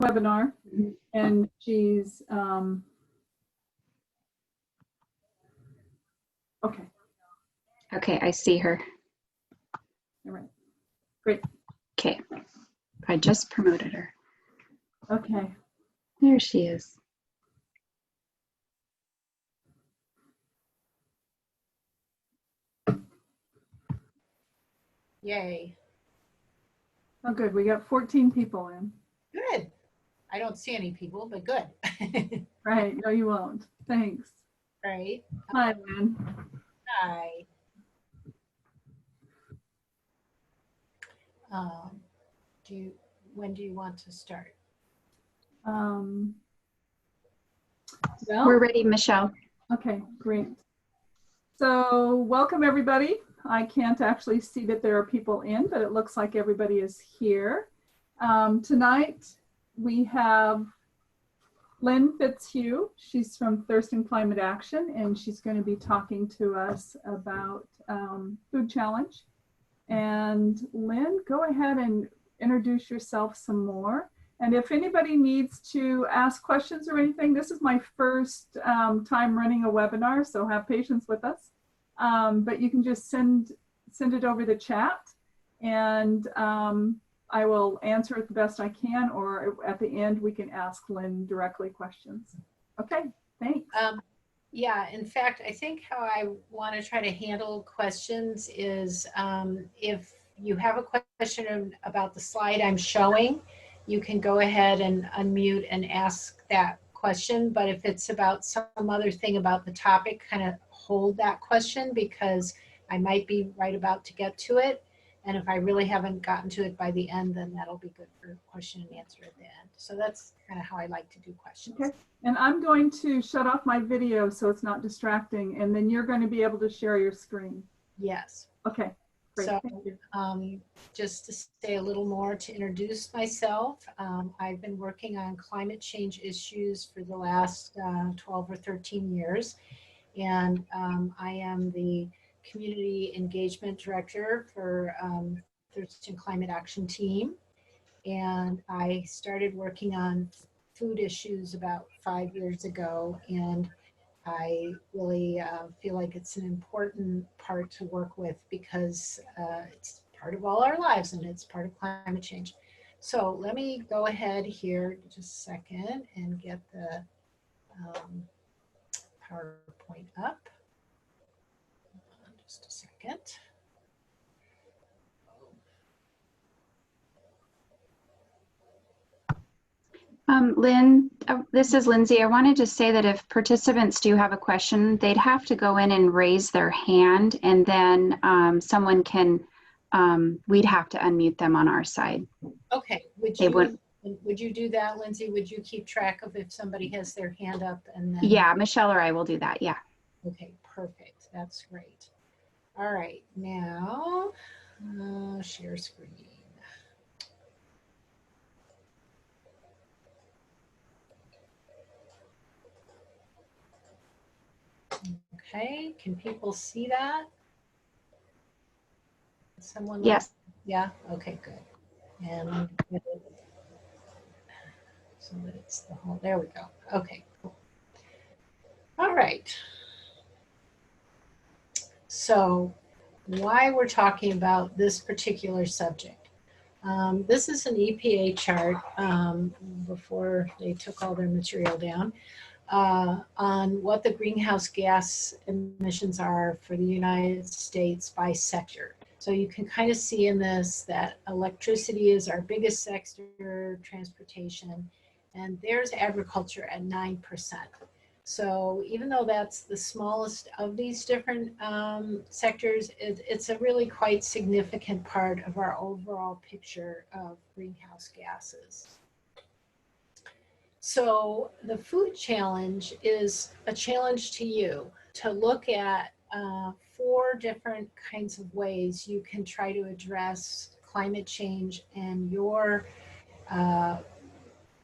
webinar, and she's okay. Okay, I see her. All right, great. Okay, I just promoted her. Okay. There she is. Yay. Oh, good. We got 14 people in. Good. I don't see any people, but good. Right. No, you won't. Thanks. Right. Hi, Lynn. Hi. When do you want to start? Well, We're ready, Michelle. okay, great. So welcome, everybody. I can't actually see that there are people in, but it looks like everybody is here. Tonight, we have Lynn Fitzhugh. She's from Thirst and Climate Action, and she's going to be talking to us about Food Challenge. And Lynn, go ahead and introduce yourself some more. And if anybody needs to ask questions or anything, this is my first time running a webinar, so have patience with us. But you can just send it over the chat, and I will answer it the best I can, or at the end we can ask Lynn directly questions. Okay, thanks. Yeah, in fact, I think how I want to try to handle questions is if you have a question about the slide I'm showing, you can go ahead and unmute and ask that question. But if it's about some other thing about the topic, kind of hold that question, because I might be right about to get to it. And if I really haven't gotten to it by the end, then that'll be good for question and answer at the end. So that's kind of how I like to do questions. Okay, and I'm going to shut off my video so it's not distracting, and then you're going to be able to share your screen. Yes. Okay, great. So Thank you. just to say a little more to introduce myself, I've been working on climate change issues for the last 12 or 13 years. And I am the Community Engagement Director for Thirst and Climate Action Team. And I started working on food issues about 5 years ago. And I really feel like it's an important part to work with, because it's part of all our lives and it's part of climate change. So let me go ahead here just a second and get the PowerPoint up. Just a second. Lynn, this is Lindsay. I wanted to say that if participants do have a question, they'd have to go in and raise their hand, and then someone can, we'd have to unmute them on our side. Okay, would you do that, Lindsay? Would you keep track of if somebody has their hand up? And then... Yeah, Michelle or I will do that, yeah. Okay, perfect. That's great. All right, now share screen. Okay, can people see that? Someone? Yes. Yeah, okay, good. And so that it's the whole, there we go. Okay, cool. All right. So why we're talking about this particular subject. This is an EPA chart before they took all their material down on what the greenhouse gas emissions are for the United States by sector. So you can kind of see in this that electricity is our biggest sector, transportation, and there's agriculture at 9%. So even though that's the smallest of these different sectors, it's a really quite significant part of our overall picture of greenhouse gases. So the food challenge is a challenge to you to look at 4 different kinds of ways you can try to address climate change and your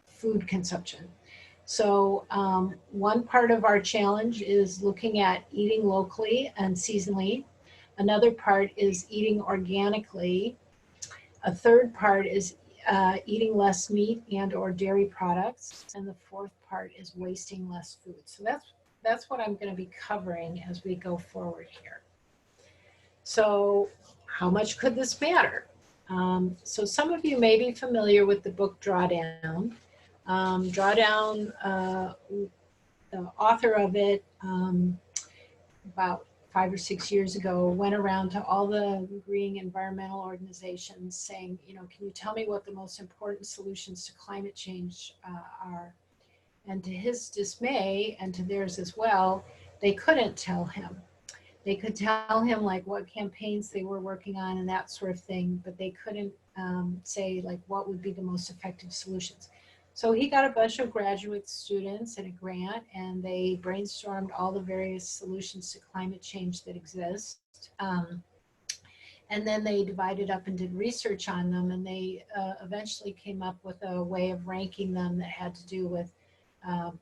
food consumption. So one part of our challenge is looking at eating locally and seasonally. Another part is eating organically. A third part is eating less meat and or dairy products. And the fourth part is wasting less food. So that's what I'm going to be covering as we go forward here. So how much could this matter? So some of you may be familiar with the book Drawdown. The author of it, about 5 or 6 years ago, went around to all the green environmental organizations saying, you know, can you tell me what the most important solutions to climate change are? And to his dismay, and to theirs as well, they couldn't tell him. They could tell him like what campaigns they were working on and that sort of thing, but they couldn't say like what would be the most effective solutions. So he got a bunch of graduate students and a grant, and they brainstormed all the various solutions to climate change that exist. And then they divided up and did research on them, and they eventually came up with a way of ranking them that had to do with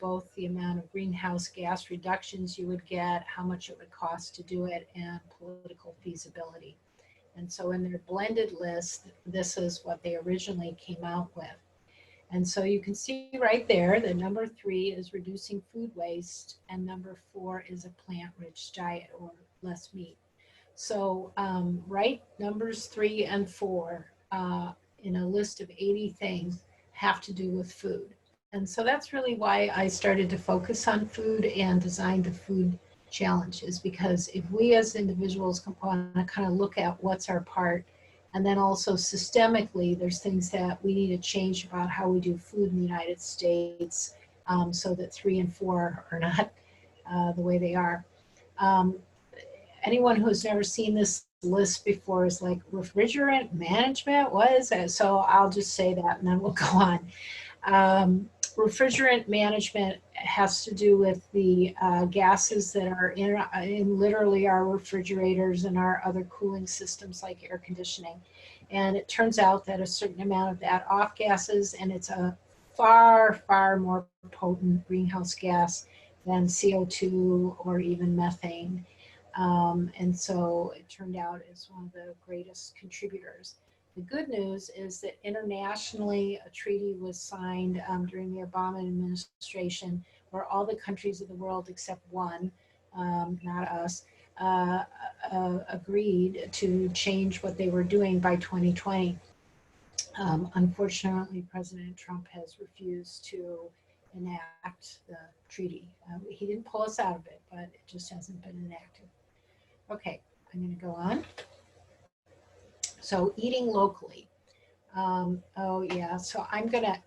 both the amount of greenhouse gas reductions you would get, how much it would cost to do it, and political feasibility. And so in their blended list, this is what they originally came out with. And so you can see right there that number 3 is reducing food waste, and number 4 is a plant-rich diet or less meat. So right numbers 3 and 4 in a list of 80 things have to do with food. And so that's really why I started to focus on food and designed the food challenge, is because if we as individuals want to kind of look at what's our part, and then also systemically, there's things that we need to change about how we do food in the United States so that 3 and 4 are not the way they are. Anyone who's never seen this list before is like, refrigerant management, what is that? So I'll just say that and then we'll go on. Refrigerant management has to do with the gases that are in literally our refrigerators and our other cooling systems like air conditioning. And it turns out that a certain amount of that off gases, and it's a far, far more potent greenhouse gas than CO2 or even methane. And so it turned out as one of the greatest contributors. The good news is that internationally, a treaty was signed during the Obama administration where all the countries of the world except one, not us, agreed to change what they were doing by 2020. Unfortunately, President Trump has refused to enact the treaty. He didn't pull us out of it, but it just hasn't been enacted. Okay, I'm going to go on. So eating locally. Oh yeah, so I'm going to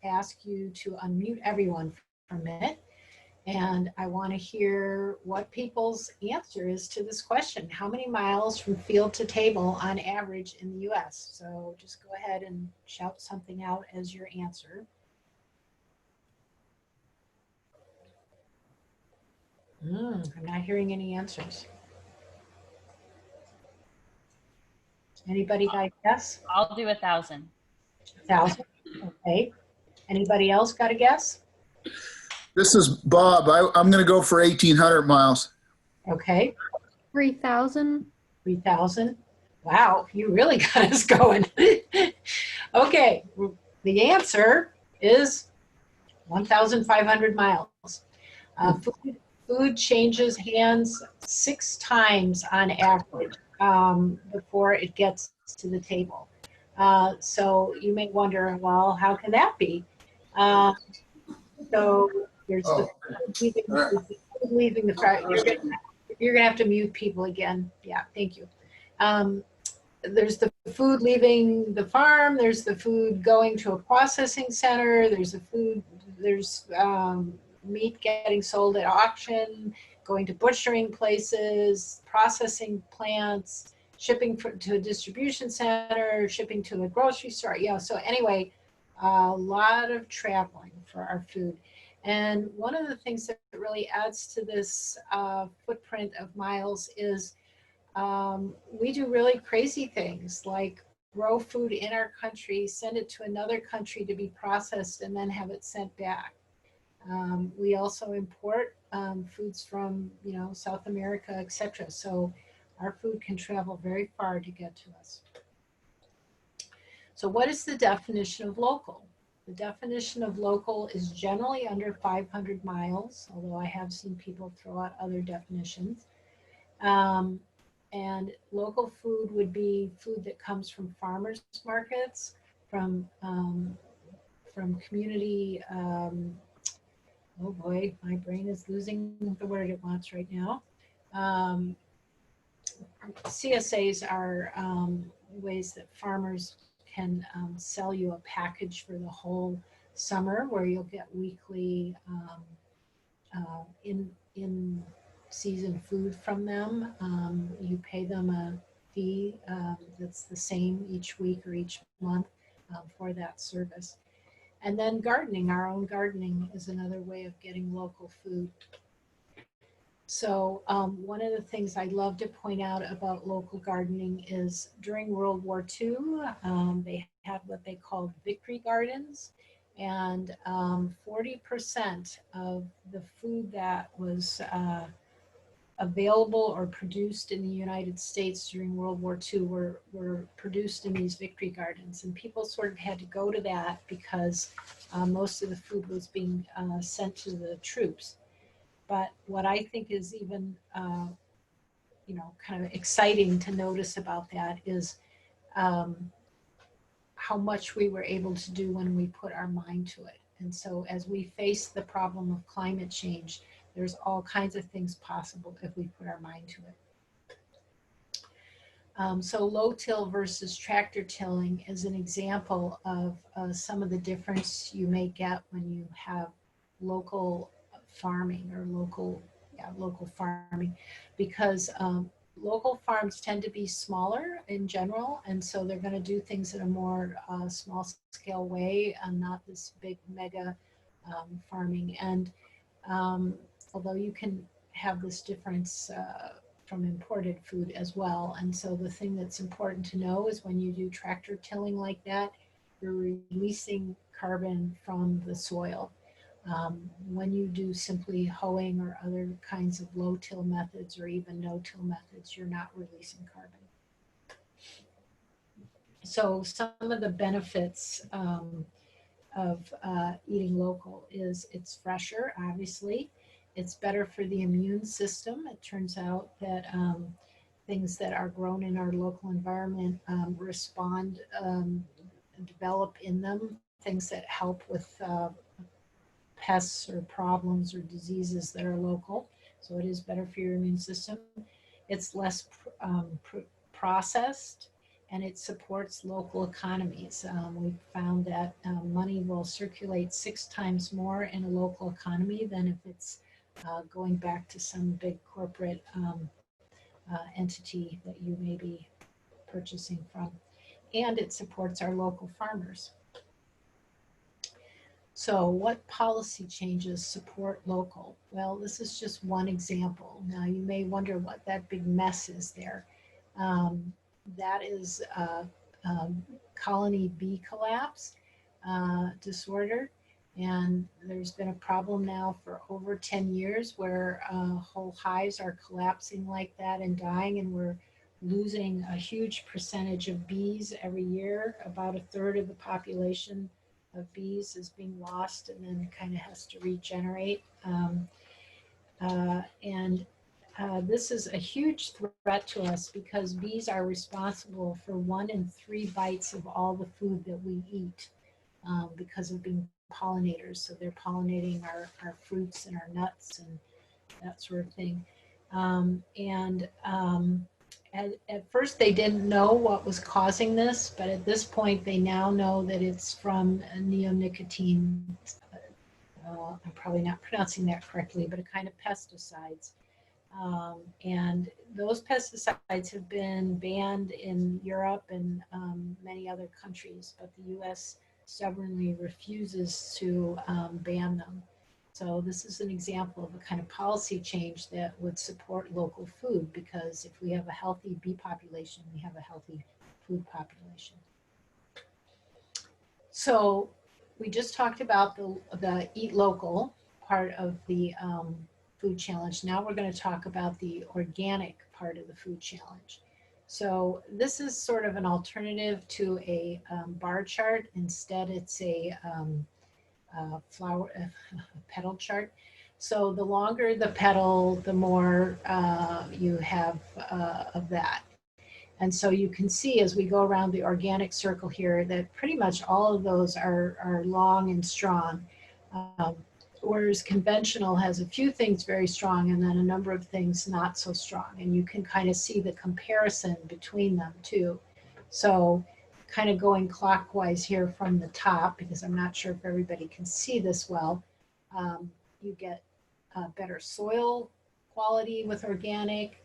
ask you to unmute everyone for a minute. And I want to hear what people's answer is to this question. How many miles from field to table on average in the US? So just go ahead and shout something out as your answer. I'm not hearing any answers. Anybody got a guess? I'll do 1,000. 1,000, okay. Anybody else got a guess? This is Bob. I'm going to go for 1,800 miles. Okay. 3,000. 3,000. Wow, you really got us going. Okay, the answer is 1,500 miles. Food changes hands 6 times on average before it gets to the table. So you may wonder, well, how can that be? So there's the leaving the fry. You're gonna have to mute people again. Yeah, thank you. There's the food leaving the farm. There's the food going to a processing center. There's meat getting sold at auction, going to butchering places, processing plants, shipping to a distribution center, shipping to a grocery store. Yeah. So anyway, a lot of traveling for our food. And one of the things that really adds to this footprint of miles is we do really crazy things like grow food in our country, send it to another country to be processed, and then have it sent back. We also import foods from, South America, etc. So our food can travel very far to get to us. So what is the definition of local? The definition of local is generally under 500 miles, although I have seen people throw out other definitions. And local food would be food that comes from farmers markets, from community, oh boy, my brain is losing the word it wants right now. CSAs are ways that farmers can sell you a package for the whole summer, where you'll get weekly in season food from them. You pay them a fee that's the same each week or each month for that service. And then gardening, our own gardening is another way of getting local food. So one of the things I love to point out about local gardening is during World War II, they had what they called victory gardens, and 40% of the food that was available or produced in the United States during World War II were produced in these victory gardens. And people sort of had to go to that because most of the food was being sent to the troops. But what I think is even, kind of exciting to notice about that is how much we were able to do when we put our mind to it. And so as we face the problem of climate change, there's all kinds of things possible if we put our mind to it. So low-till versus tractor tilling is an example of some of the difference you may get when you have local farming or local farming, because local farms tend to be smaller in general, and so they're going to do things in a more small scale way and not this big mega farming. And although you can have this difference from imported food as well. And so the thing that's important to know is when you do tractor tilling like that, you're releasing carbon from the soil. When you do simply hoeing or other kinds of low-till methods or even no-till methods, you're not releasing carbon. So some of the benefits of eating local is it's fresher, obviously. It's better for the immune system. It turns out that things that are grown in our local environment respond, develop in them things that help with pests or problems or diseases that are local. So it is better for your immune system. It's less processed, and it supports local economies. We've found that money will circulate 6 times more in a local economy than if it's going back to some big corporate entity that you may be purchasing from. And it supports our local farmers. So what policy changes support local? Well, this is just one example. Now you may wonder what that big mess is there. That is colony bee collapse disorder. And there's been a problem now for over 10 years where whole hives are collapsing like that and dying, and we're losing a huge percentage of bees every year. About 1/3 of the population of bees is being lost and then kind of has to regenerate. This is a huge threat to us because bees are responsible for 1 in 3 bites of all the food that we eat because of being pollinators. So they're pollinating our fruits and our nuts and that sort of thing. At first they didn't know what was causing this, but at this point they now know that it's from neonicotine. I'm probably not pronouncing that correctly, but a kind of pesticides. And those pesticides have been banned in Europe and many other countries, but the US stubbornly refuses to ban them. So this is an example of a kind of policy change that would support local food, because if we have a healthy bee population, we have a healthy food population. So we just talked about the eat local part of the food challenge. Now we're going to talk about the organic part of the food challenge. So this is sort of an alternative to a bar chart. Instead, it's a flower petal chart. So the longer the petal, the more you have of that. And so you can see as we go around the organic circle here that pretty much all of those are long and strong. Um, whereas conventional has a few things very strong and then a number of things not so strong. And you can kind of see the comparison between them too. So kind of going clockwise here from the top, because I'm not sure if everybody can see this well, you get better soil quality with organic.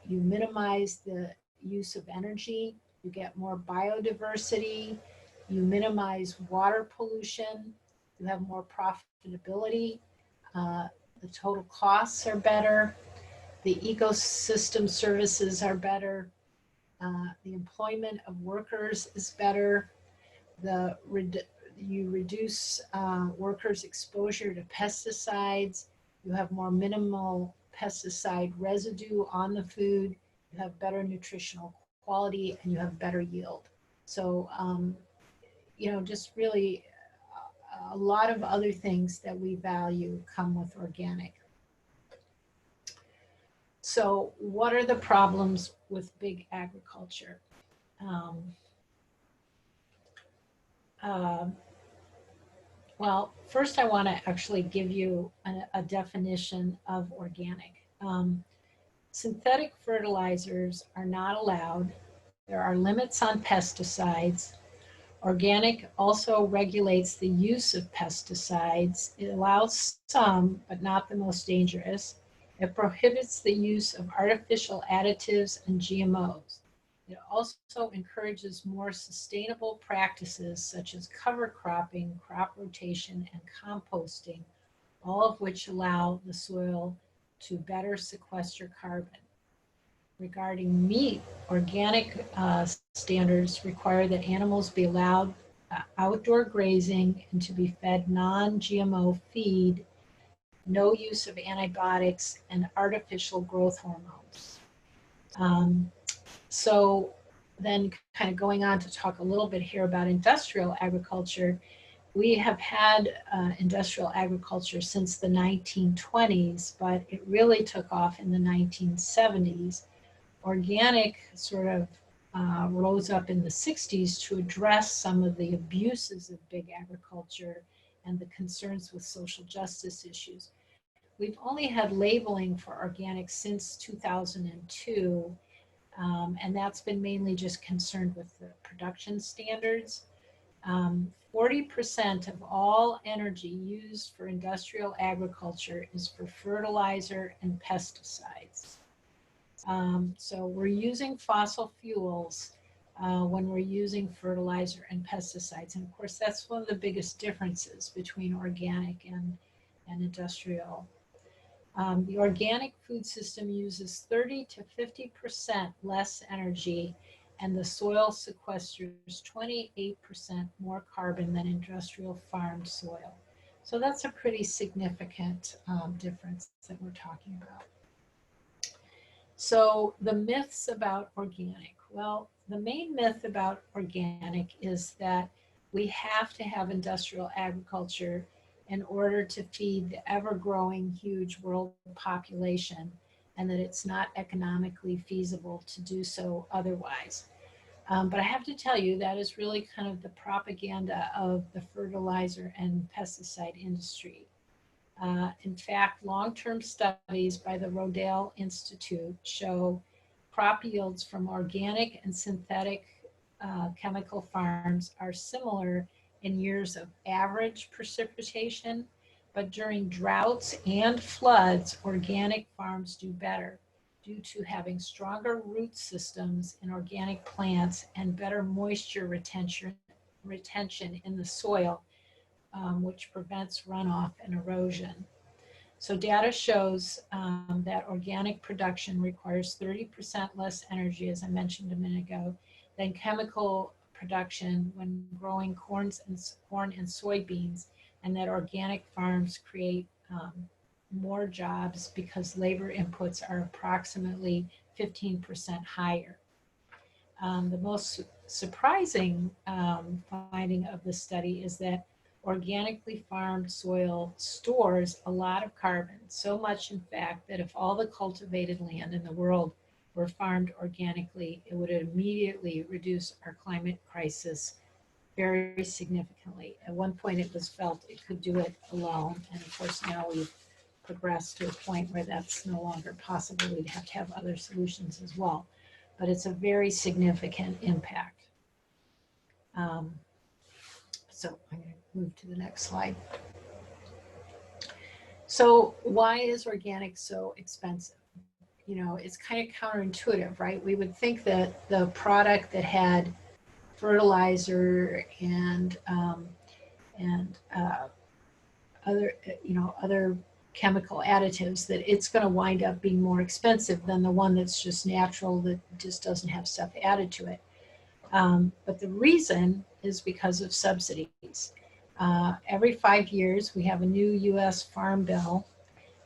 You minimize the use of energy. You get more biodiversity. You minimize water pollution. You have more profitability. Uh, the total costs are better. The ecosystem services are better. The employment of workers is better. You reduce workers' exposure to pesticides. You have more minimal pesticide residue on the food. You have better nutritional quality and you have better yield. So, just really a lot of other things that we value come with organic. So what are the problems with big agriculture? Well, first I want to actually give you a definition of organic. Synthetic fertilizers are not allowed. There are limits on pesticides. Organic also regulates the use of pesticides. It allows some, but not the most dangerous. It prohibits the use of artificial additives and GMOs. It also encourages more sustainable practices such as cover cropping, crop rotation, and composting, all of which allow the soil to better sequester carbon. Regarding meat, organic standards require that animals be allowed outdoor grazing and to be fed non-GMO feed, no use of antibiotics and artificial growth hormones. So then kind of going on to talk a little bit here about industrial agriculture, we have had industrial agriculture since the 1920s, but it really took off in the 1970s. Organic sort of rose up in the 60s to address some of the abuses of big agriculture and the concerns with social justice issues. We've only had labeling for organic since 2002, and that's been mainly just concerned with the production standards. 40% of all energy used for industrial agriculture is for fertilizer and pesticides. So we're using fossil fuels when we're using fertilizer and pesticides. And of course, that's one of the biggest differences between organic and industrial. The organic food system uses 30 to 50% less energy, and the soil sequesters 28% more carbon than industrial farmed soil. So that's a pretty significant difference that we're talking about. So the myths about organic. Well, the main myth about organic is that we have to have industrial agriculture in order to feed the ever-growing huge world population, and that it's not economically feasible to do so otherwise. But I have to tell you, that is really kind of the propaganda of the fertilizer and pesticide industry. In fact, long-term studies by the Rodale Institute show crop yields from organic and synthetic chemical farms are similar in years of average precipitation, but during droughts and floods, organic farms do better due to having stronger root systems in organic plants and better moisture retention in the soil, which prevents runoff and erosion. So data shows that organic production requires 30% less energy, as I mentioned a minute ago, than chemical production when growing corn and soybeans, and that organic farms create more jobs because labor inputs are approximately 15% higher. The most surprising finding of the study is that organically farmed soil stores a lot of carbon, so much in fact that if all the cultivated land in the world were farmed organically, it would immediately reduce our climate crisis very significantly. At one point it was felt it could do it alone, and of course now we've progressed to a point where that's no longer possible. We'd have to have other solutions as well, but it's a very significant impact. So I'm going to move to the next slide. So why is organic so expensive? You know, it's kind of counterintuitive, right? We would think that the product that had fertilizer and other, other chemical additives, that it's going to wind up being more expensive than the one that's just natural, that just doesn't have stuff added to it. But the reason is because of subsidies. Every 5 years, we have a new U.S. Farm Bill,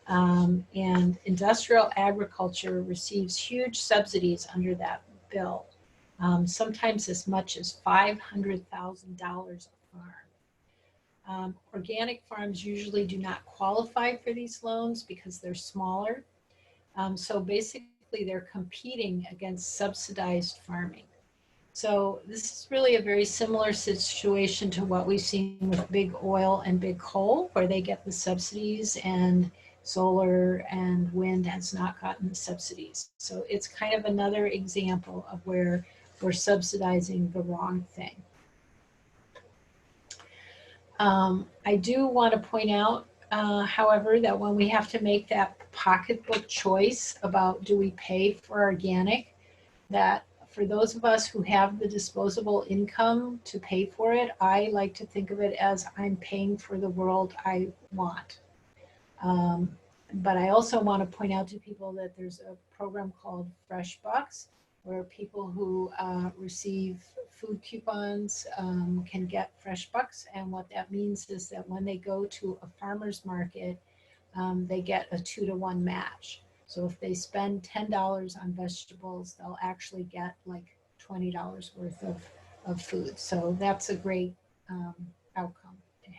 and industrial agriculture receives huge subsidies under that bill, sometimes as much as $500,000 a farm. Organic farms usually do not qualify for these loans because they're smaller. So basically, they're competing against subsidized farming. So this is really a very similar situation to what we've seen with big oil and big coal, where they get the subsidies and solar and wind has not gotten the subsidies. So it's kind of another example of where we're subsidizing the wrong thing. I do want to point out, however, that when we have to make that pocketbook choice about do we pay for organic, that for those of us who have the disposable income to pay for it, I like to think of it as I'm paying for the world I want. But I also want to point out to people that there's a program called Fresh Bucks, where people who receive food coupons can get Fresh Bucks. And what that means is that when they go to a farmer's market, they get a 2-to-1 match. So if they spend $10 on vegetables, they'll actually get like $20 worth of food. So that's a great outcome to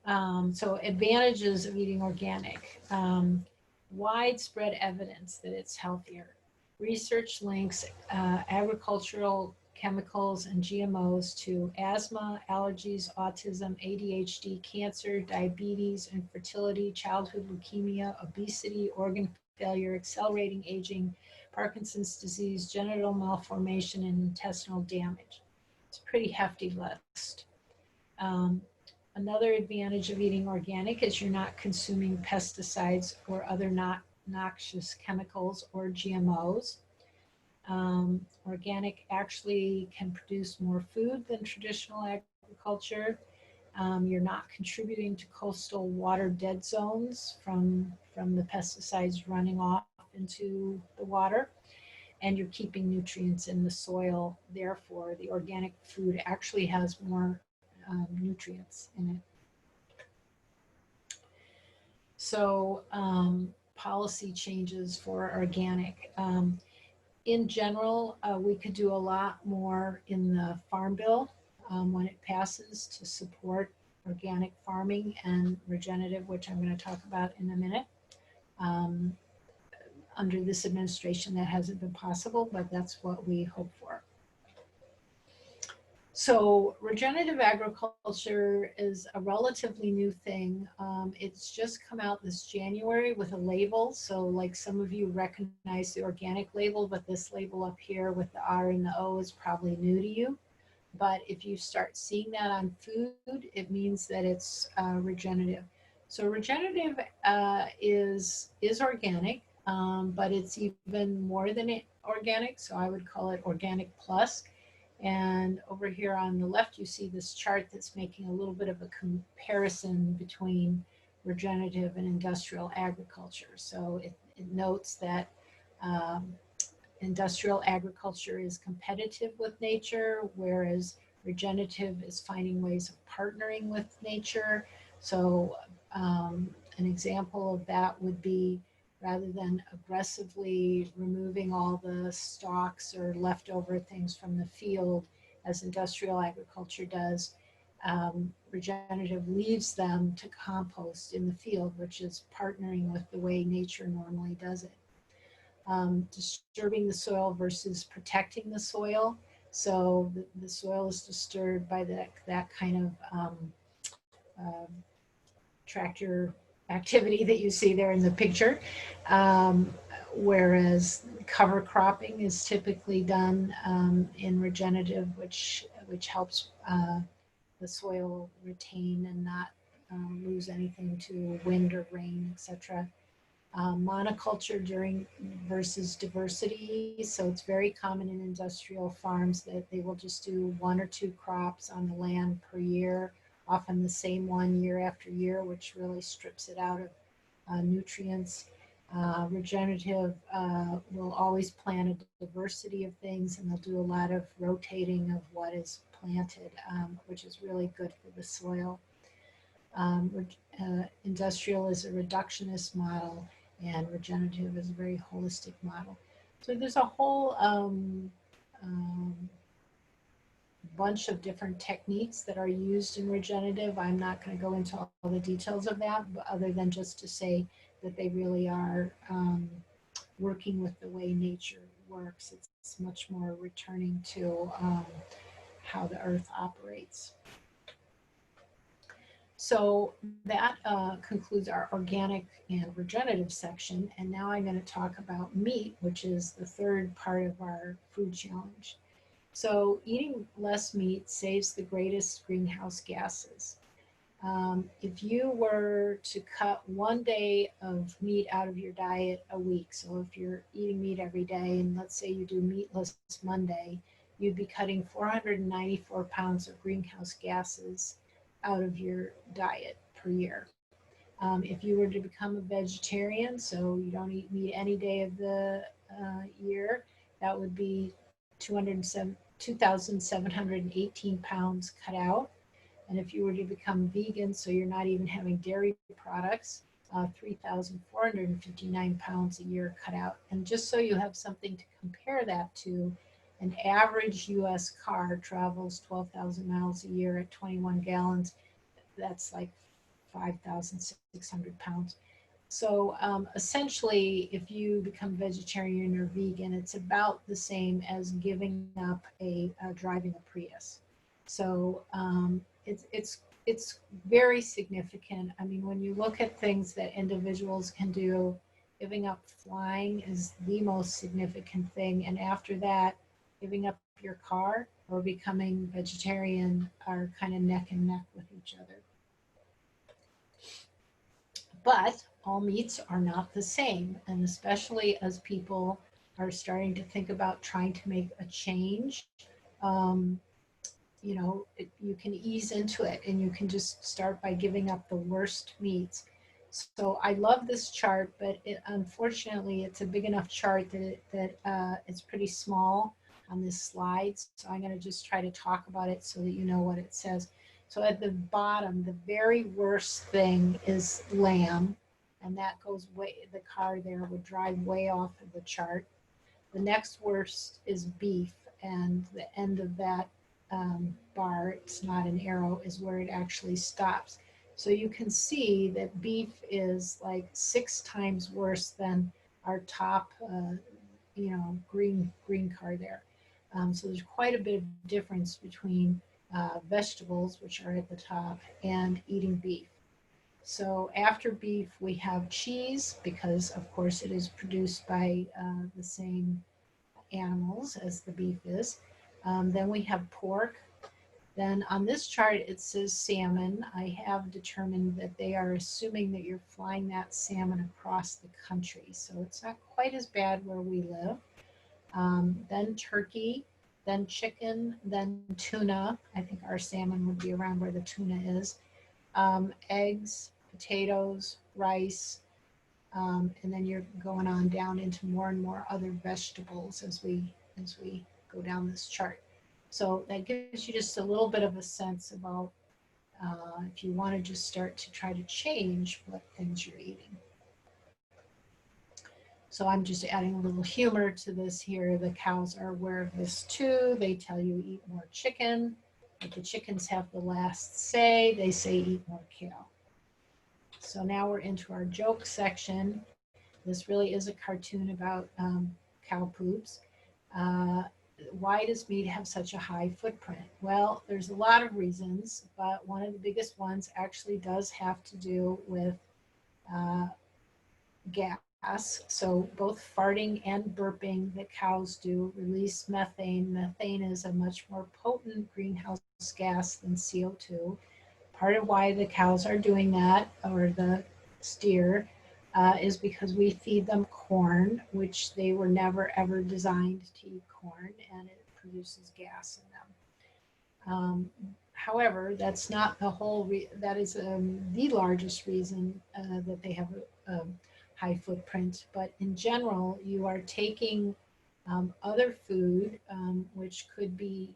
have. So advantages of eating organic. Widespread evidence that it's healthier. Research links agricultural chemicals and GMOs to asthma, allergies, autism, ADHD, cancer, diabetes, infertility, childhood leukemia, obesity, organ failure, accelerating aging, Parkinson's disease, genital malformation, and intestinal damage. It's a pretty hefty list. Another advantage of eating organic is you're not consuming pesticides or other noxious chemicals or GMOs. Organic actually can produce more food than traditional agriculture. You're not contributing to coastal water dead zones from the pesticides running off into the water, and you're keeping nutrients in the soil. Therefore, the organic food actually has more nutrients in it. So policy changes for organic. In general, we could do a lot more in the Farm Bill when it passes to support organic farming and regenerative, which I'm going to talk about in a minute. Under this administration, that hasn't been possible, but that's what we hope for. So regenerative agriculture is a relatively new thing. It's just come out this January with a label. So like some of you recognize the organic label, but this label up here with the R and the O is probably new to you. But if you start seeing that on food, it means that it's regenerative. So regenerative is organic, but it's even more than organic. So I would call it organic plus. And over here on the left, you see this chart that's making a little bit of a comparison between regenerative and industrial agriculture. So it notes that industrial agriculture is competitive with nature, whereas regenerative is finding ways of partnering with nature. So an example of that would be, rather than aggressively removing all the stalks or leftover things from the field as industrial agriculture does. Regenerative leaves them to compost in the field, which is partnering with the way nature normally does it. Disturbing the soil versus protecting the soil. So the soil is disturbed by that kind of tractor activity that you see there in the picture. Whereas cover cropping is typically done in regenerative, which helps the soil retain and not lose anything to wind or rain, etc. Monoculture versus diversity. So it's very common in industrial farms that they will just do 1 or 2 crops on the land per year, often the same one year after year, which really strips it out of nutrients. Regenerative will always plant a diversity of things, and they'll do a lot of rotating of what is planted, which is really good for the soil. Industrial is a reductionist model, and regenerative is a very holistic model. So there's a whole bunch of different techniques that are used in regenerative. I'm not going to go into all the details of that, but other than just to say that they really are working with the way nature works. It's much more returning to how the earth operates. So that concludes our organic and regenerative section. And now I'm going to talk about meat, which is the third part of our food challenge. So eating less meat saves the greatest greenhouse gases. If you were to cut 1 day of meat out of your diet a week, so if you're eating meat every day, and let's say you do meatless Monday, you'd be cutting 494 pounds of greenhouse gases out of your diet per year. If you were to become a vegetarian, so you don't eat meat any day of the year, that would be 2,718 pounds cut out. And if you were to become vegan, so you're not even having dairy products, 3,459 pounds a year cut out. And just so you have something to compare that to, an average US car travels 12,000 miles a year at 21 gallons. That's like 5,600 pounds. So essentially, if you become vegetarian or vegan, it's about the same as giving up driving a Prius. So it's very significant. I mean, when you look at things that individuals can do, giving up flying is the most significant thing. And after that, giving up your car or becoming vegetarian are kind of neck and neck with each other. But all meats are not the same, and especially as people are starting to think about trying to make a change, you know, you can ease into it, and you can just start by giving up the worst meats. So I love this chart, but unfortunately, it's a big enough chart that it's pretty small on this slide. So I'm going to just try to talk about it so that you know what it says. So at the bottom, the very worst thing is lamb, and that goes way, the car there would drive way off of the chart. The next worst is beef, and the end of that bar, it's not an arrow, is where it actually stops. So you can see that beef is like 6 times worse than our top, you know, green car there. So there's quite a bit of difference between vegetables, which are at the top, and eating beef. So after beef, we have cheese, because of course it is produced by the same animals as the beef is. Then we have pork. Then on this chart, it says salmon. I have determined that they are assuming that you're flying that salmon across the country. So it's not quite as bad where we live. Then turkey, then chicken, then tuna. I think our salmon would be around where the tuna is. Eggs, potatoes, rice, and then you're going on down into more and more other vegetables as we go down this chart. So that gives you just a little bit of a sense about if you want to just start to try to change what things you're eating. So I'm just adding a little humor to this here. The cows are aware of this too. They tell you eat more chicken, but the chickens have the last say. They say eat more cow. So now we're into our joke section. This really is a cartoon about cow poops. Why does meat have such a high footprint? Well, there's a lot of reasons, but one of the biggest ones actually does have to do with gas. So both farting and burping that cows do release methane. Methane is a much more potent greenhouse gas than CO2. Part of why the cows are doing that, or the steer, is because we feed them corn, which they were never ever designed to eat corn, and it produces gas in them. However, that's not the whole, that is the largest reason that they have a high footprint. But in general, you are taking other food, which could be,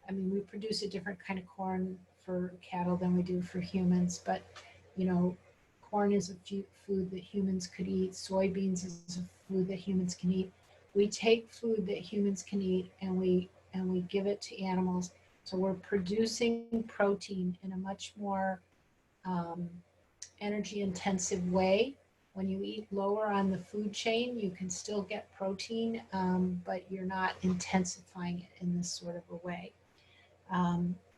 I mean, we produce a different kind of corn for cattle than we do for humans, but you know, corn is a food that humans could eat. Soybeans is a food that humans can eat. We take food that humans can eat and we give it to animals. So we're producing protein in a much more energy intensive way. When you eat lower on the food chain, you can still get protein, but you're not intensifying it in this sort of a way.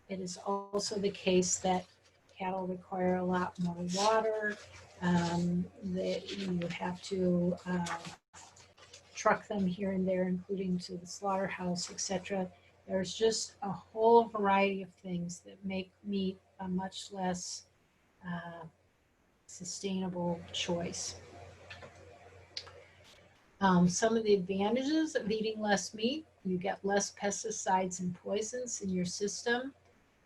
It is also the case that cattle require a lot more water. That you have to truck them here and there, including to the slaughterhouse, etc. There's just a whole variety of things that make meat a much less sustainable choice. Some of the advantages of eating less meat: you get less pesticides and poisons in your system,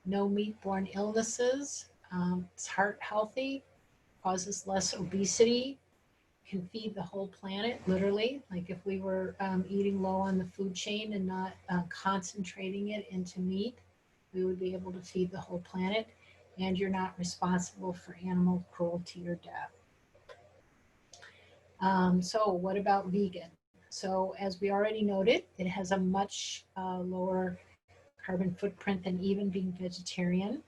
no meat-borne illnesses, it's heart healthy, causes less obesity, can feed the whole planet, literally. Like if we were eating low on the food chain and not concentrating it into meat, we would be able to feed the whole planet, and you're not responsible for animal cruelty or death. So what about vegan? So as we already noted, it has a much lower carbon footprint than even being vegetarian.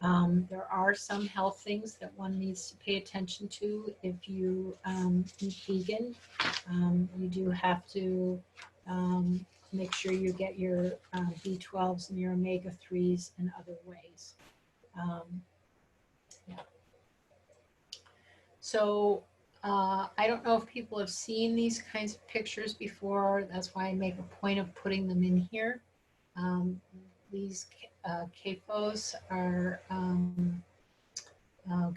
There are some health things that one needs to pay attention to if you eat vegan. You do have to make sure you get your B12s and your omega-3s in other ways. Yeah. So I don't know if people have seen these kinds of pictures before. That's why I make a point of putting them in here. These CAFOs are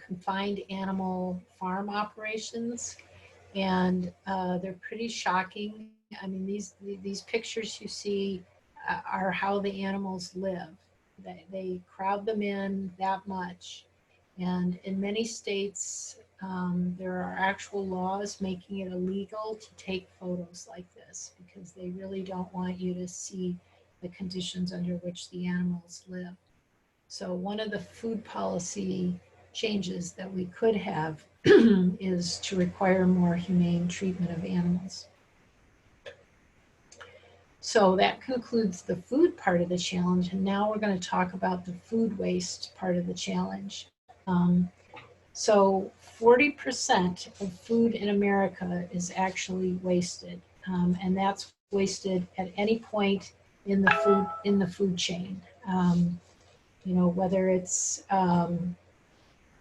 confined animal farm operations, and they're pretty shocking. I mean, these pictures you see are how the animals live. They crowd them in that much, and in many states there are actual laws making it illegal to take photos like this, because they really don't want you to see the conditions under which the animals live. So one of the food policy changes that we could have is to require more humane treatment of animals. So that concludes the food part of the challenge, and now we're going to talk about the food waste part of the challenge. So 40% of food in America is actually wasted, and that's wasted at any point in the food chain. You know, whether it's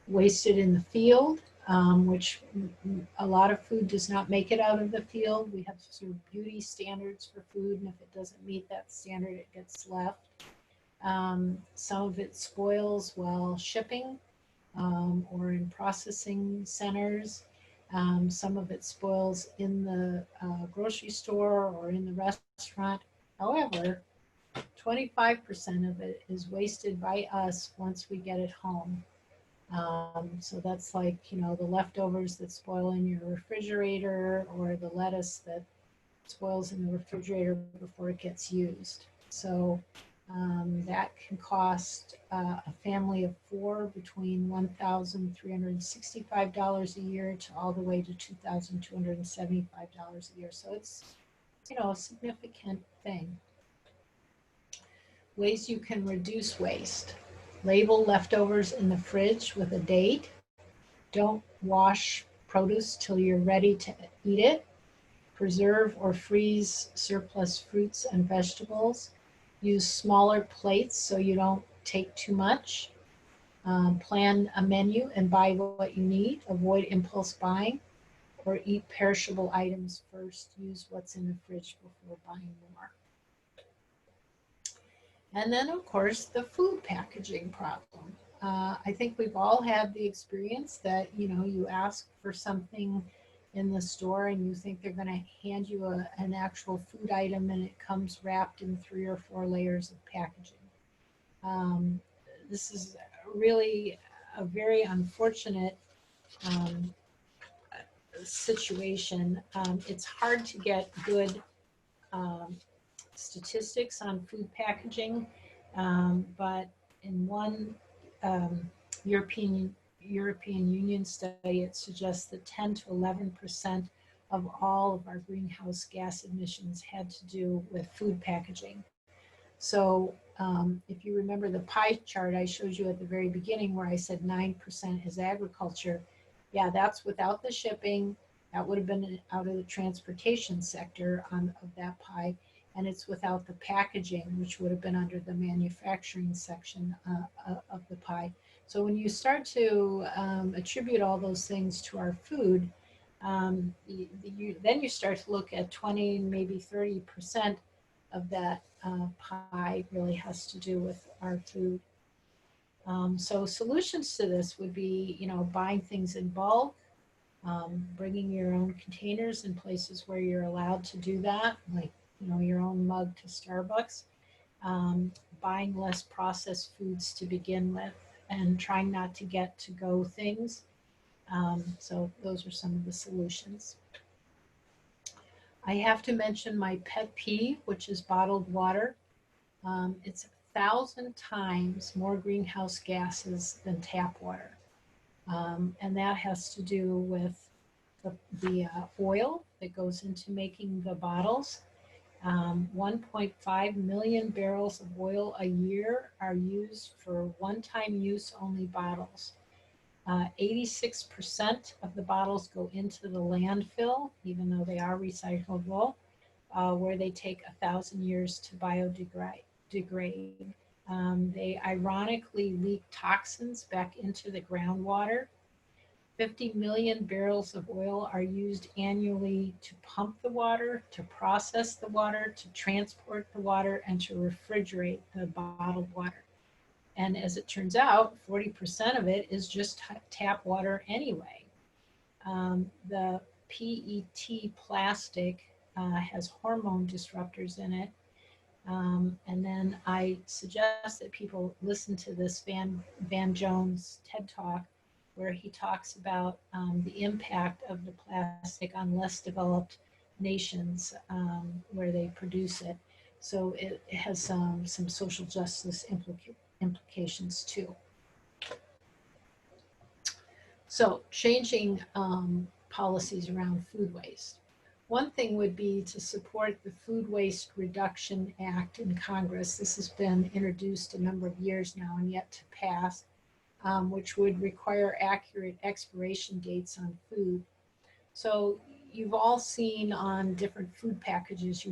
wasted in the field, which a lot of food does not make it out of the field. We have sort of beauty standards for food, and if it doesn't meet that standard, it gets left. Some of it spoils while shipping or in processing centers. Some of it spoils in the grocery store or in the restaurant. However, 25% of it is wasted by us once we get it home. So that's like, you know, the leftovers that spoil in your refrigerator, or the lettuce that spoils in the refrigerator before it gets used. So That can cost a family of four between $1,365 a year to all the way to $2,275 a year. So it's, a significant thing. Ways you can reduce waste. Label leftovers in the fridge with a date. Don't wash produce till you're ready to eat it. Preserve or freeze surplus fruits and vegetables. Use smaller plates so you don't take too much. Plan a menu and buy what you need. Avoid impulse buying or eat perishable items first. Use what's in the fridge before buying more. And then, of course, the food packaging problem. I think we've all had the experience that, you ask for something in the store and you think they're going to hand you an actual food item and it comes wrapped in 3 or 4 layers of packaging. This is really a very unfortunate situation. It's hard to get good statistics on food packaging, but in one European Union study, it suggests that 10 to 11% of all of our greenhouse gas emissions had to do with food packaging. So if you remember the pie chart I showed you at the very beginning where I said 9% is agriculture, yeah, that's without the shipping. That would have been out of the transportation sector of that pie. And it's without the packaging, which would have been under the manufacturing section of the pie. So when you start to attribute all those things to our food, then you start to look at 20, maybe 30% of that pie really has to do with our food. So solutions to this would be, buying things in bulk, bringing your own containers in places where you're allowed to do that, like, your own mug to Starbucks, buying less processed foods to begin with, and trying not to get to-go things. So those are some of the solutions. I have to mention my pet peeve, which is bottled water. It's 1,000 times more greenhouse gases than tap water. And that has to do with the oil that goes into making the bottles. 1.5 million barrels of oil a year are used for one-time use only bottles. 86% of the bottles go into the landfill, even though they are recyclable, where they take 1,000 years to biodegrade. They ironically leak toxins back into the groundwater. 50 million barrels of oil are used annually to pump the water, to process the water, to transport the water, and to refrigerate the bottled water. And as it turns out, 40% of it is just tap water anyway. The PET plastic has hormone disruptors in it. And then I suggest that people listen to this Van Jones TED Talk, where he talks about the impact of the plastic on less developed nations where they produce it. So it has some social justice implications too. So changing policies around food waste. One thing would be to support the Food Waste Reduction Act in Congress. This has been introduced a number of years now and yet to pass, which would require accurate expiration dates on food. So you've all seen on different food packages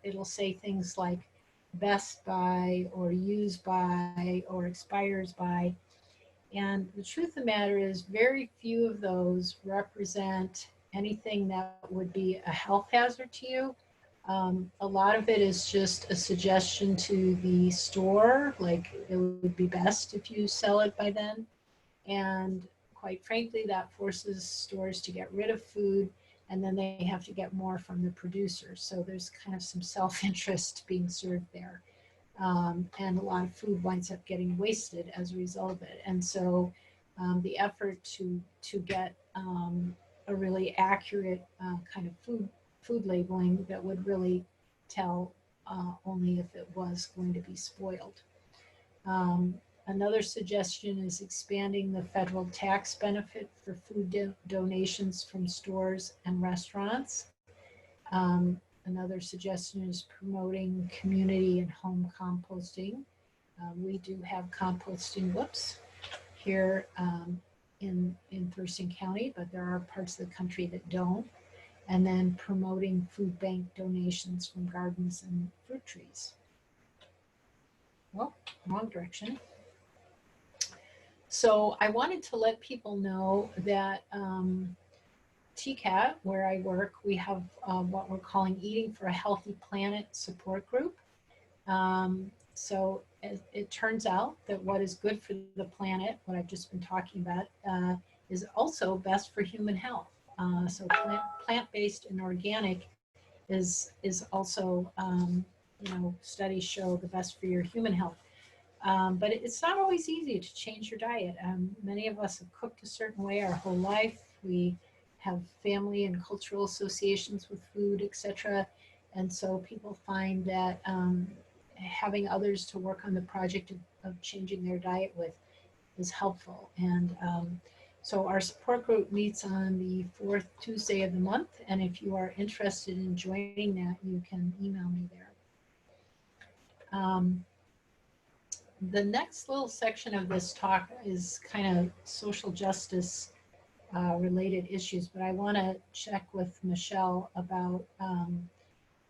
it'll say things like best by or use by or expires by. And the truth of the matter is very few of those represent anything that would be a health hazard to you. A lot of it is just a suggestion to the store, like it would be best if you sell it by then. And quite frankly, that forces stores to get rid of food and then they have to get more from the producers. So there's kind of some self-interest being served there. And a lot of food winds up getting wasted as a result of it. And so the effort to get a really accurate kind of food labeling that would really tell only if it was going to be spoiled. Another suggestion is expanding the federal tax benefit for food donations from stores and restaurants. Another suggestion is promoting community and home composting. We do have composting, here in Thurston County, but there are parts of the country that don't. And then promoting food bank donations from gardens and fruit trees. Well, wrong direction. So I wanted to let people know that TCAT, where I work, we have what we're calling Eating for a Healthy Planet support group. So it turns out that what is good for the planet, what I've just been talking about, is also best for human health. So plant-based and organic is also, studies show the best for your human health. But it's not always easy to change your diet. Many of us have cooked a certain way our whole life. We have family and cultural associations with food, etc. And so people find that having others to work on the project of changing their diet with is helpful. And so our support group meets on the 4th Tuesday of the month. And if you are interested in joining that, you can email me there. The next little section of this talk is kind of social justice related issues, but I want to check with Michelle about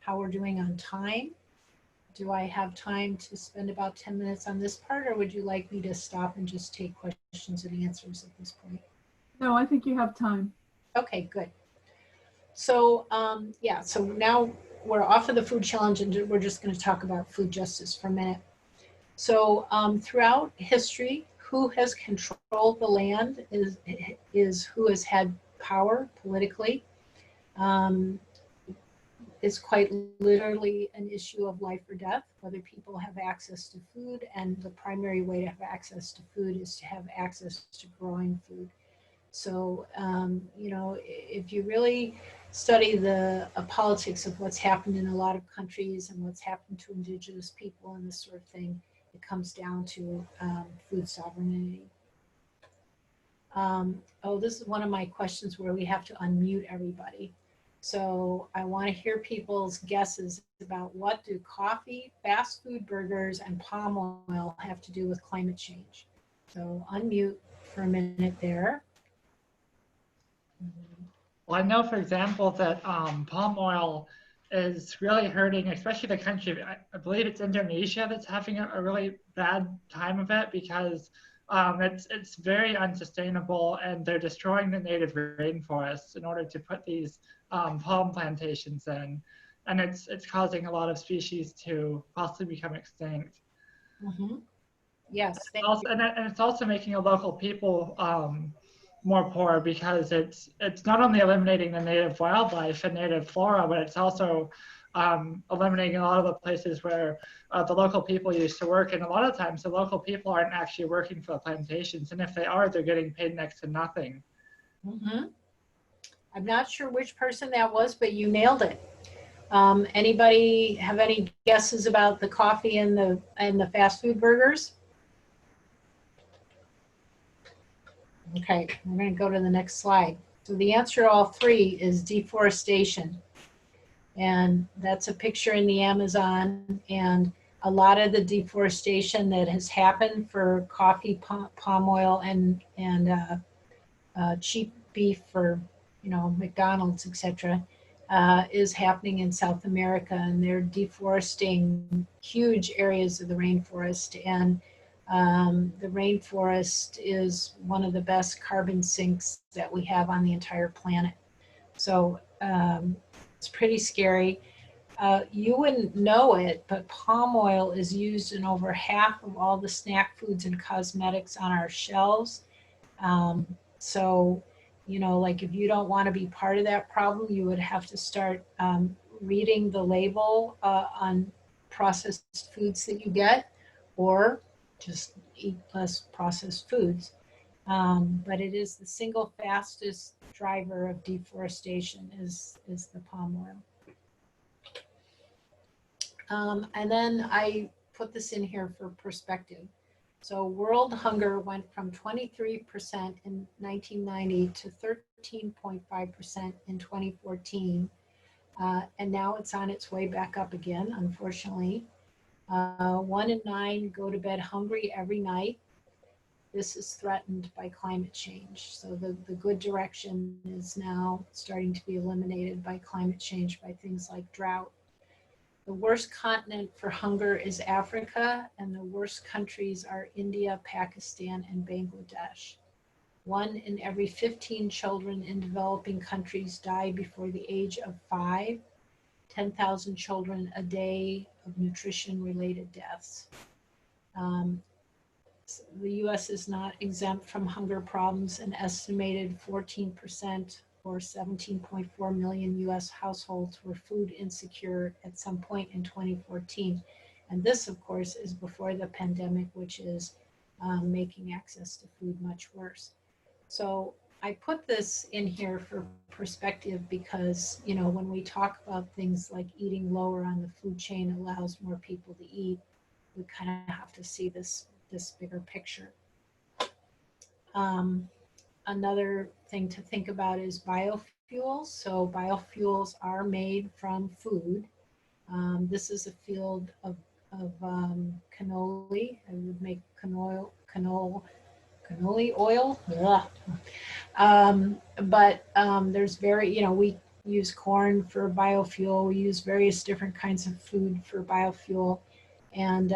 how we're doing on time. Do I have time to spend about 10 minutes on this part, or would you like me to stop and just take questions and answers at this point? No, I think you have time. Okay, good. So yeah, so now we're off of the food challenge and we're just going to talk about food justice for a minute. So throughout history, who has controlled the land is who has had power politically. It's quite literally an issue of life or death, whether people have access to food, and the primary way to have access to food is to have access to growing food. So, if you really study the politics of what's happened in a lot of countries and what's happened to indigenous people and this sort of thing, it comes down to food sovereignty. This is one of my questions where we have to unmute everybody. So I want to hear people's guesses about what do coffee, fast food burgers, and palm oil have to do with climate change. So unmute for a minute there. Well, I know, for example, that palm oil is really hurting, especially the country. I believe it's Indonesia that's having a really bad time of it because it's very unsustainable, and they're destroying the native rainforests in order to put these palm plantations in, and it's causing a lot of species to possibly become extinct. Mm-hmm. Yes, and it's also making the local people more poor because it's not only eliminating the native wildlife and native flora, but it's also eliminating a lot of the places where the local people used to work. And a lot of times the local people aren't actually working for the plantations. And if they are, they're getting paid next to nothing. Mm-hmm. I'm not sure which person that was, but you nailed it. Anybody have any guesses about the coffee and the fast food burgers? Okay, we're going to go to the next slide. So the answer to all three is deforestation. And that's a picture in the Amazon. And a lot of the deforestation that has happened for coffee, palm oil, and cheap beef for, McDonald's, etc., is happening in South America. And they're deforesting huge areas of the rainforest. And the rainforest is one of the best carbon sinks that we have on the entire planet. So it's pretty scary. You wouldn't know it, but palm oil is used in over half of all the snack foods and cosmetics on our shelves. So, like if you don't want to be part of that problem, you would have to start reading the label on processed foods that you get, or just eat less processed foods. But it is the single fastest driver of deforestation is the palm oil. And then I put this in here for perspective. So world hunger went from 23% in 1990 to 13.5% in 2014. And now it's on its way back up again, unfortunately. 1 in 9 go to bed hungry every night. This is threatened by climate change. So the good direction is now starting to be eliminated by climate change, by things like drought. The worst continent for hunger is Africa, and the worst countries are India, Pakistan, and Bangladesh. 1 in every 15 children in developing countries die before the age of 5. 10,000 children a day of nutrition-related deaths. The US is not exempt from hunger problems. An estimated 14% or 17.4 million US households were food insecure at some point in 2014. And this, of course, is before the pandemic, which is making access to food much worse. So I put this in here for perspective because, you know, when we talk about things like eating lower on the food chain allows more people to eat, we kind of have to see this bigger picture. Another thing to think about is biofuels. So biofuels are made from food. This is a field of cannoli. I would make cannoli oil. There's we use corn for biofuel. We use various different kinds of food for biofuel. And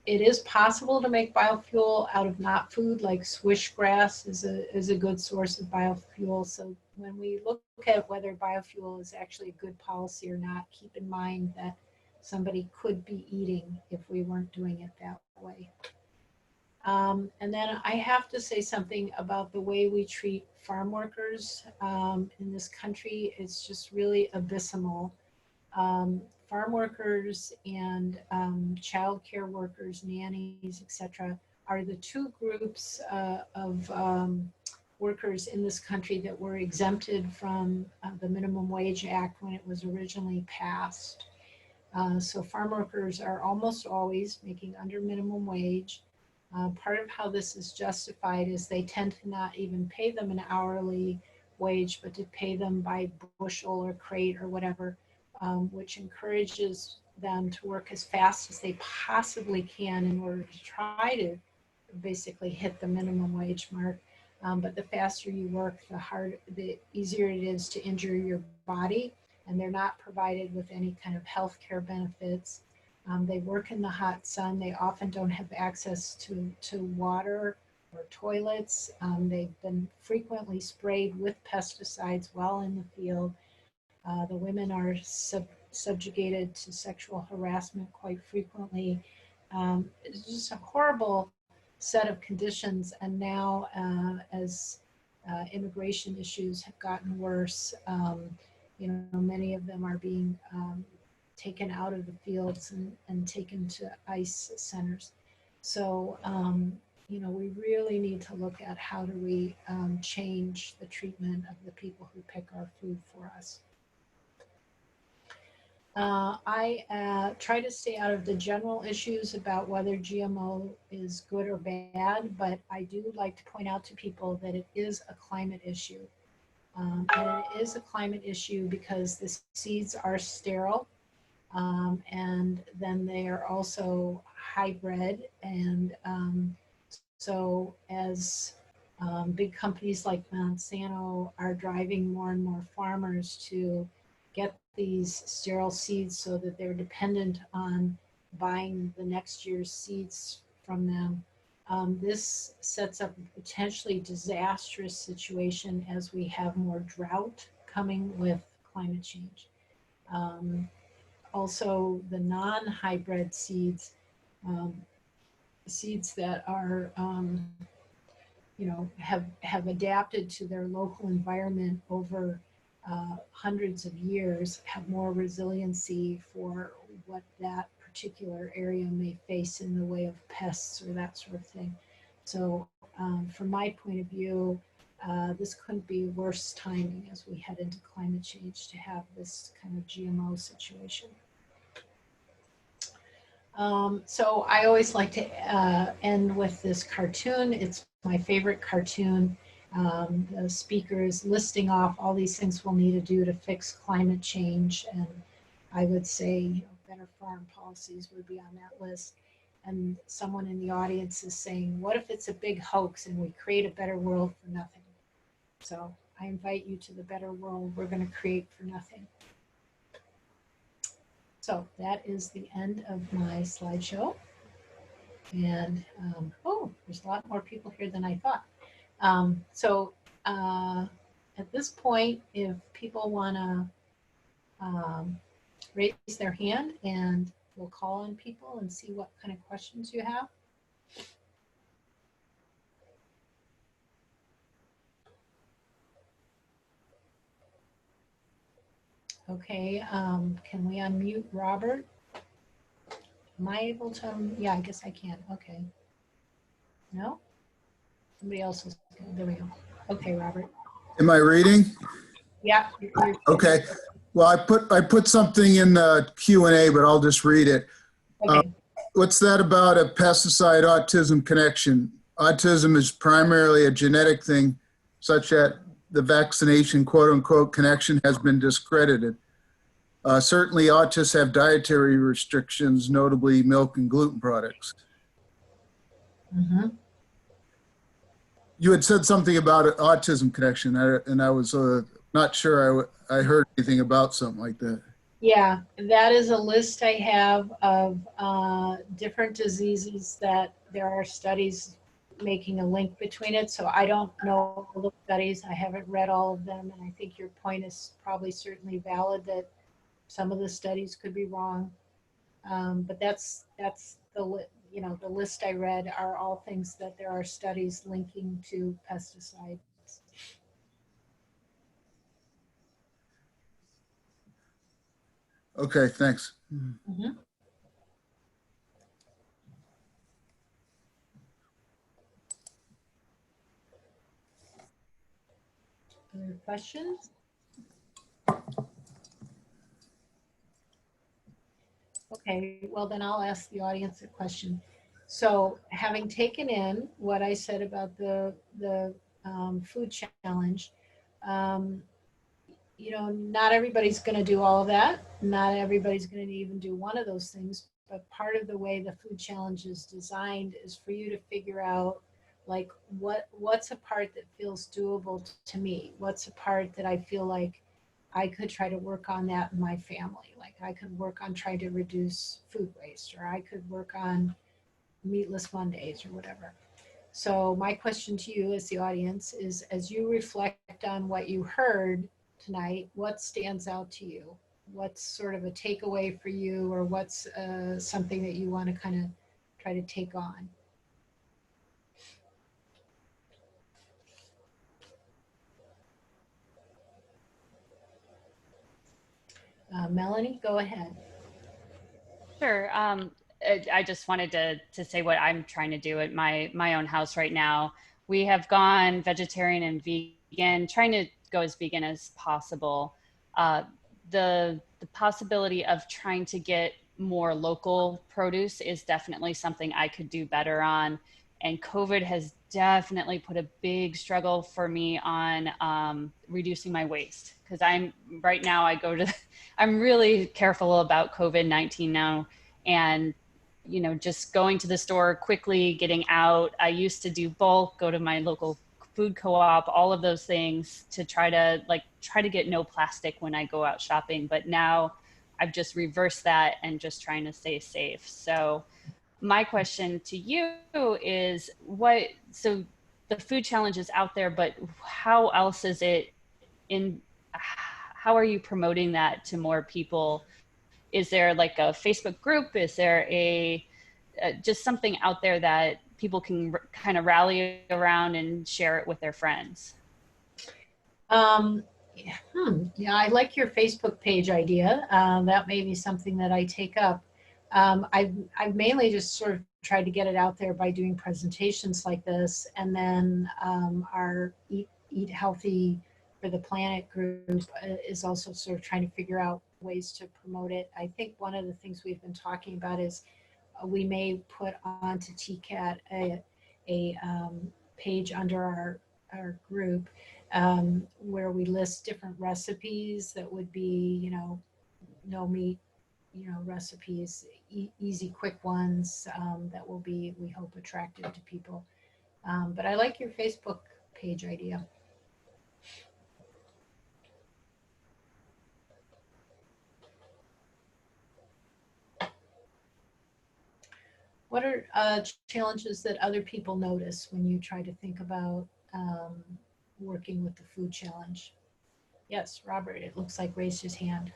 it is possible to make biofuel out of not food, like swish grass is a good source of biofuel. So when we look at whether biofuel is actually a good policy or not, keep in mind that somebody could be eating if we weren't doing it that way. And then I have to say something about the way we treat farm workers in this country. It's just really abysmal. Farm workers and child care workers, nannies, etc., are the two groups of workers in this country that were exempted from the Minimum Wage Act when it was originally passed. So farm workers are almost always making under minimum wage. Part of how this is justified is they tend to not even pay them an hourly wage, but to pay them by bushel or crate or whatever, which encourages them to work as fast as they possibly can in order to try to basically hit the minimum wage mark. But the faster you work, the easier it is to injure your body, and they're not provided with any kind of health care benefits. They work in the hot sun. They often don't have access to water or toilets. They've been frequently sprayed with pesticides while in the field. The women are subjugated to sexual harassment quite frequently. It's just a horrible set of conditions. And now as immigration issues have gotten worse, many of them are being taken out of the fields and taken to ICE centers. So, we really need to look at how do we change the treatment of the people who pick our food for us. I try to stay out of the general issues about whether GMO is good or bad, but I do like to point out to people that it is a climate issue. And it is a climate issue because the seeds are sterile, and then they are also hybrid. And so as big companies like Monsanto are driving more and more farmers to get these sterile seeds so that they're dependent on buying the next year's seeds from them. This sets up a potentially disastrous situation as we have more drought coming with climate change. Also, the non-hybrid seeds, seeds that are, have adapted to their local environment over hundreds of years, have more resiliency for what that particular area may face in the way of pests or that sort of thing. So from my point of view, this couldn't be worse timing as we head into climate change to have this kind of GMO situation. So I always like to end with this cartoon. It's my favorite cartoon. The speaker is listing off all these things we'll need to do to fix climate change. And I would say, better foreign policies would be on that list. And someone in the audience is saying, what if it's a big hoax and we create a better world for nothing? So I invite you to the better world we're going to create for nothing. So that is the end of my slideshow. And oh, there's a lot more people here than I thought. At this point, if people want to raise their hand, and we'll call on people and see what kind of questions you have. Okay, can we unmute Robert? Am I able to? Yeah, I guess I can. Okay. No? Somebody else is. There we go. Okay, Robert. Am I reading? Yeah. Okay. Well, I put something in the Q&A, but I'll just read it. Okay. What's that about a pesticide autism connection? Autism is primarily a genetic thing, such that the vaccination quote unquote connection has been discredited. Certainly autists have dietary restrictions, notably milk and gluten products. Mm-hmm. You had said something about an autism connection, and I was not sure I heard anything about something like that. Yeah, that is a list I have of different diseases that there are studies making a link between it. So I don't know all the studies. I haven't read all of them. And I think your point is probably certainly valid that some of the studies could be wrong. But that's the the list I read are all things that there are studies linking to pesticides. Okay, thanks. Mm-hmm. Other questions? Okay, well then I'll ask the audience a question. So having taken in what I said about the food challenge, um, not everybody's going to do all of that. Not everybody's going to even do one of those things. But part of the way the food challenge is designed is for you to figure out like what's a part that feels doable to me? What's a part that I feel like I could try to work on that in my family? Like I could work on trying to reduce food waste, or I could work on meatless Mondays or whatever. So my question to you as the audience is, as you reflect on what you heard tonight, what stands out to you? What's sort of a takeaway for you, or what's something that you want to kind of try to take on? Melanie, go ahead. Sure. I just wanted to say what I'm trying to do at my own house right now. We have gone vegetarian and vegan, trying to go as vegan as possible. Uh, the possibility of trying to get more local produce is definitely something I could do better on. And COVID has definitely put a big struggle for me on reducing my waste, because right now I'm really careful about COVID-19 now. And just going to the store quickly, getting out. I used to do bulk, go to my local food co-op, all of those things to try to get no plastic when I go out shopping. But now I've just reversed that and just trying to stay safe. So my question to you is so the food challenge is out there, but how else is it how are you promoting that to more people? Is there like a Facebook group? Is there just something out there that people can kind of rally around and share it with their friends? Yeah, I like your Facebook page idea. That may be something that I take up. I've mainly just sort of tried to get it out there by doing presentations like this, and then our Eat Healthy for the Planet group is also sort of trying to figure out ways to promote it. I think one of the things we've been talking about is we may put onto TCAT a page under our group where we list different recipes that would be, you know, no meat, you know, recipes, easy, quick ones that will be, we hope, attractive to people. But I like your Facebook page idea. What are challenges that other people notice when you try to think about working with the food challenge? Yes, Robert, it looks like raised his hand.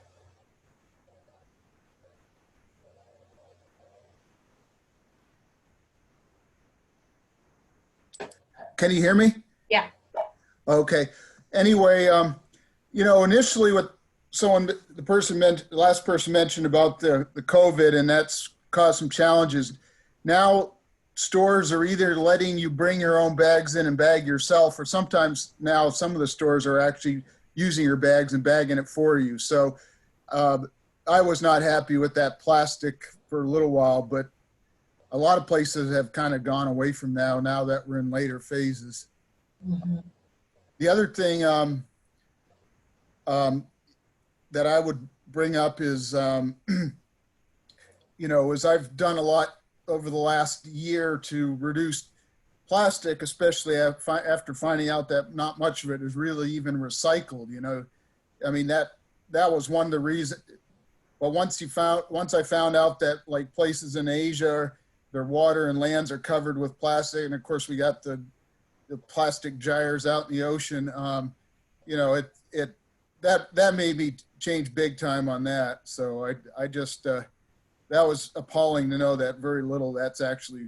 Can you hear me? Yeah. Okay. Anyway, you know, initially what the last person mentioned about the COVID, and that's caused some challenges. Now stores are either letting you bring your own bags in and bag yourself, or sometimes now some of the stores are actually using your bags and bagging it for you. So I was not happy with that plastic for a little while, but a lot of places have kind of gone away from now that we're in later phases. Mm-hmm. The other thing that I would bring up is, you know, as I've done a lot over the last year to reduce plastic, especially after finding out that not much of it is really even recycled. You know, I mean, that was one of the reasons. But once I found out that like places in Asia, their water and lands are covered with plastic, and of course we got the plastic gyres out in the ocean. You know, that made me change big time on that. So I just that was appalling to know that very little that's actually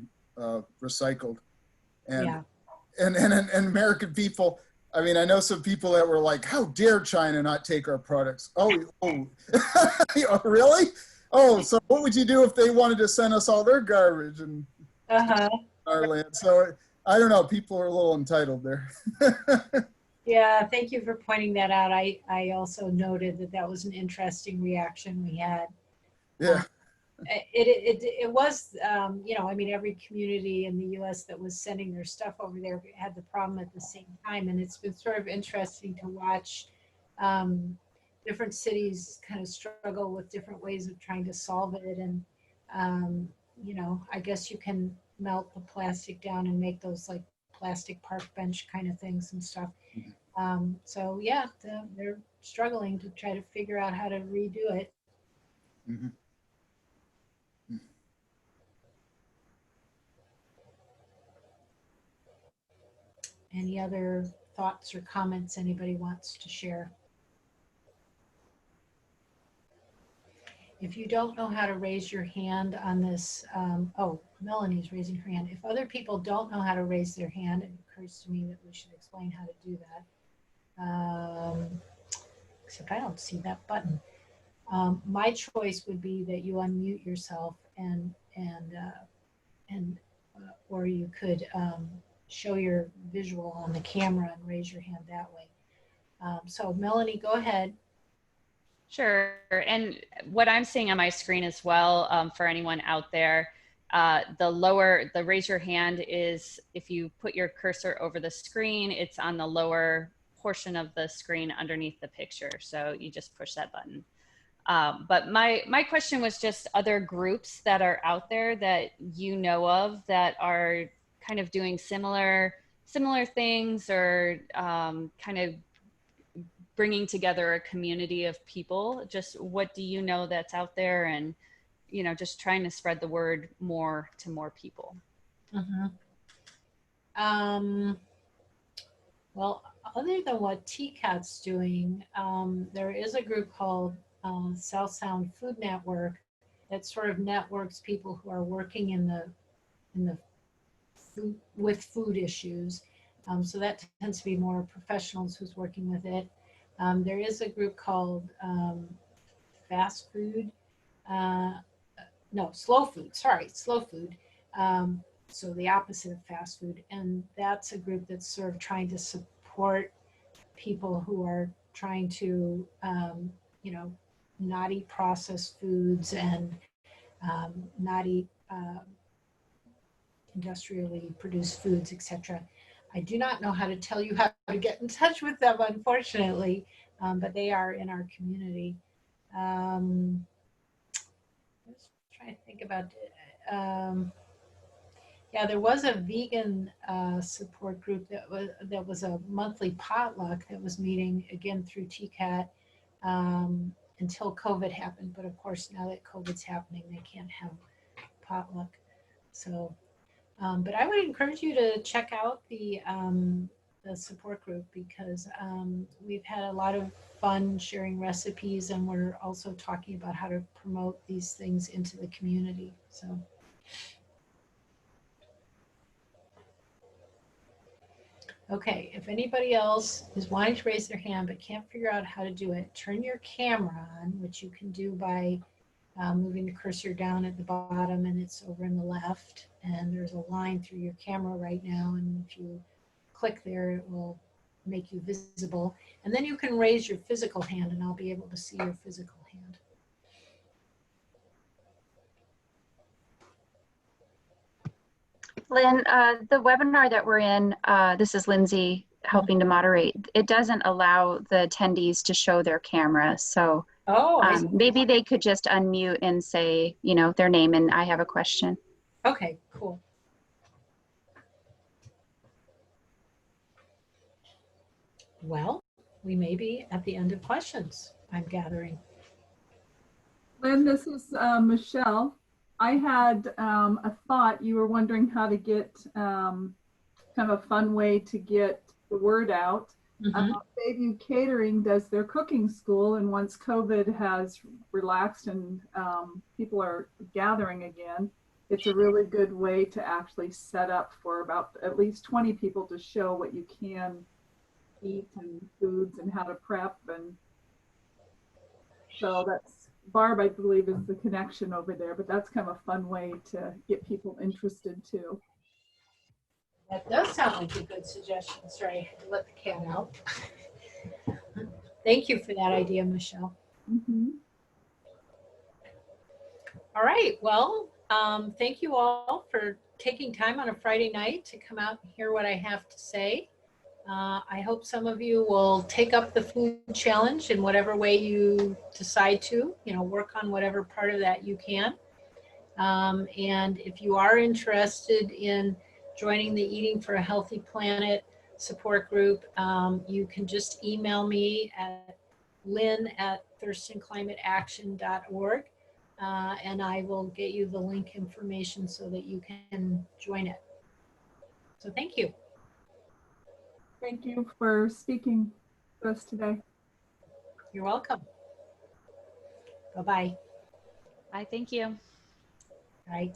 recycled. And, Yeah. and American people, I mean, I know some people that were like, how dare China not take our products? Oh, really? Oh, so what would you do if they wanted to send us all their garbage and our land? So I don't know, people are a little entitled there. Yeah, thank you for pointing that out. I also noted that that was an interesting reaction we had. Yeah. It was, you know, I mean, every community in the U.S. that was sending their stuff over there had the problem at the same time. And it's been sort of interesting to watch different cities kind of struggle with different ways of trying to solve it. And, you know, I guess you can melt the plastic down and make those like plastic park bench kind of things and stuff. So yeah, they're struggling to try to figure out how to redo it. Mm-hmm. Any other thoughts or comments anybody wants to share? If you don't know how to raise your hand on this, oh, Melanie's raising her hand. If other people don't know how to raise their hand, it occurs to me that we should explain how to do that. Except I don't see that button. My choice would be that you unmute yourself or you could show your visual on the camera and raise your hand that way. So Melanie, go ahead. Sure. And what I'm seeing on my screen as well, for anyone out there, the raise your hand is if you put your cursor over the screen, it's on the lower portion of the screen underneath the picture. So you just push that button. But my question was just other groups that are out there that you know of that are kind of doing similar things, or kind of bringing together a community of people. Just what do you know that's out there, and you know, just trying to spread the word more to more people. Well, other than what TCAT's doing, there is a group called South Sound Food Network that sort of networks people who are working in the food, with food issues. So that tends to be more professionals who's working with it. There is a group called Fast Food, no, Slow Food, sorry, Slow Food. So the opposite of fast food. And that's a group that's sort of trying to support people who are trying to, you know, not eat processed foods and not eat industrially produced foods, etc. I do not know how to tell you how to get in touch with them, unfortunately, but they are in our community. Let's try to think about yeah, there was a vegan support group that was a monthly potluck that was meeting again through TCAT until COVID happened. But of course, now that COVID's happening, they can't have potluck. So, but I would encourage you to check out the support group because we've had a lot of fun sharing recipes, and we're also talking about how to promote these things into the community. So. Okay, if anybody else is wanting to raise their hand but can't figure out how to do it, turn your camera on, which you can do by moving the cursor down at the bottom, and it's over in the left. And there's a line through your camera right now, and if you click there, it will make you visible. And then you can raise your physical hand, and I'll be able to see your physical hand. Lynn, the webinar that we're in, this is Lindsay helping to moderate. It doesn't allow the attendees to show their camera. So maybe they could just unmute and say, you know, their name and I have a question. Okay, cool. Well, we may be at the end of questions, I'm gathering. Lynn, this is Michelle. I had a thought. You were wondering how to get kind of a fun way to get the word out. Bayview Catering does their cooking school, and once COVID has relaxed and people are gathering again, it's a really good way to actually set up for about at least 20 people to show what you can eat and foods and how to prep. And so that's Barb, I believe, is the connection over there, but that's kind of a fun way to get people interested too. That does sound like a good suggestion. Sorry, I had to let the cat out. Thank you for that idea, Michelle. All right, well, thank you all for taking time on a Friday night to come out and hear what I have to say. I hope some of you will take up the food challenge in whatever way you decide to, you know, work on whatever part of that you can. And if you are interested in joining the Eating for a Healthy Planet support group, you can just email me at lynn@thirstonclimateaction.org, and I will get you the link information so that you can join it. So thank you. Thank you for speaking to us today. You're welcome. Bye-bye. Bye, thank you. Bye.